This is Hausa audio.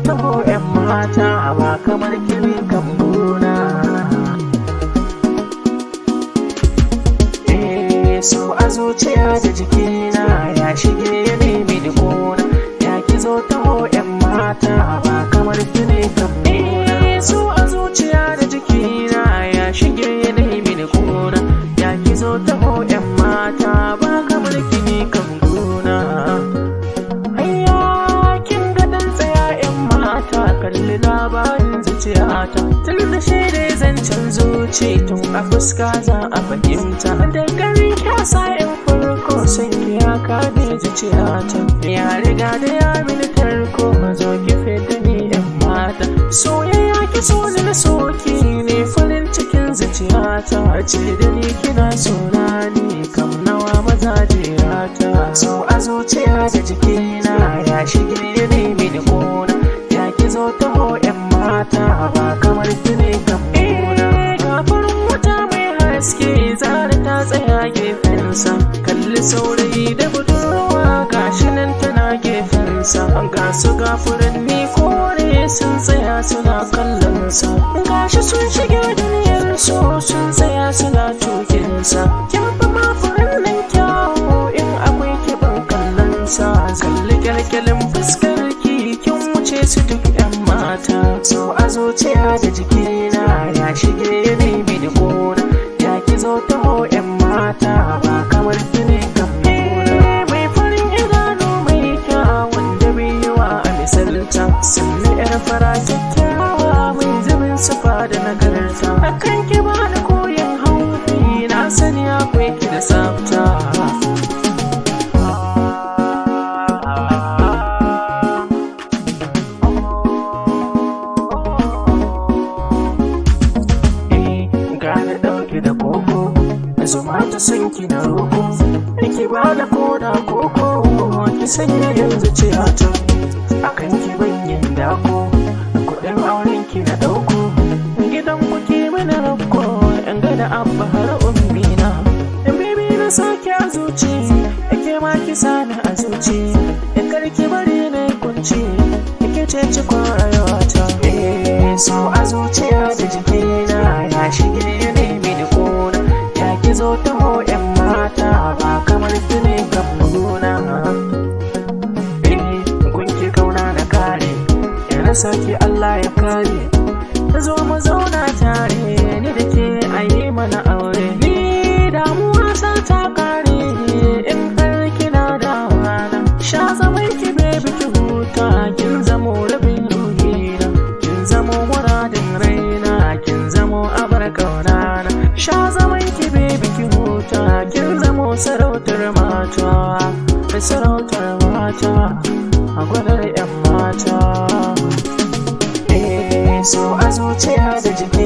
taho 'yan mata ba kamar kini kan gona. So a zuciya da jikina ya shige ya nemi da gona, ya ki zo taho 'yan mata ba kamar kini kan gona. So a zuciya da jikina ya shige ya nemi da gona, ya ki zo taho 'yan mata ba kamar kini kan gona. Kalli labarin zuciyata tun da shaida zancen zuci tun a fuska za a fahimta. Da garin kyasa yan farko sun ya kame zuciyata, ya riga da ya mini tarko zo ki fita ni 'yan mata. Soyayya ki so ni na soki ne farin cikin zuciyata, ce da ni kina sona ni kam nawa maza jerata. So a zuciya da jikina ya shige ya nemi da kona, zo taho 'yan mata ba kamar kini kan gona. Ga farin wata mai haske zara ta tsaya gefensa, kalli saurayi da budurwa gashi nan tana gefensa. Ga su ga furanni kore sun tsaya suna kallonsa, gashi sun shige duniyar so sun tsaya suna tukinsa. Kin fi ma furannin kyawu in akwai kiban kallonsa, kalli kyalkyalin fuskar kin wuce su duk 'yan mata. So a zuciya da jikina ya shige ya nemi da gona, ya ki zo taho 'yan mata ba kamar kini kan gona. Mai farin idanu mai kyawun da biyuwa a misalta, sannan 'yar fara kyakkyawa mai zubin sufa da nagarta. Akan ki ba da koyon haufi na sani akwai ki da tsafta. Da koko zuma ta san ki na roko, ki ba da koda koko ki sanya yanzu ciyata. Akan ki banyan dako kudin auren ki na dauko, gidan ku ki mana rako in ga da abba har ummina. Bibi na sake a zuci ke ma ki sani a zuci, in karki bari na kunci ke ce cikon rayuwata. So a zuciya da jikina ya shige ya nemi da kona, ya ki zo taho 'yan mata ba kamar kini kan gona. Gunki kauna na kare, ya rasa ki Allah ya kare. Zo mu zauna tare ni da ke a yi mana aure, ni damuwa sa ta kare in har kina da wana. Sha zaman ki baby ki huta, kin zamo rabin ruhina, kin zamo muradin raina, kin zamo abar kaunana. Sha zaman ki baby ki huta, kin zamo sarautar mata, mai sarautar mata a gwadar 'yan mata. So a zuciya da jiki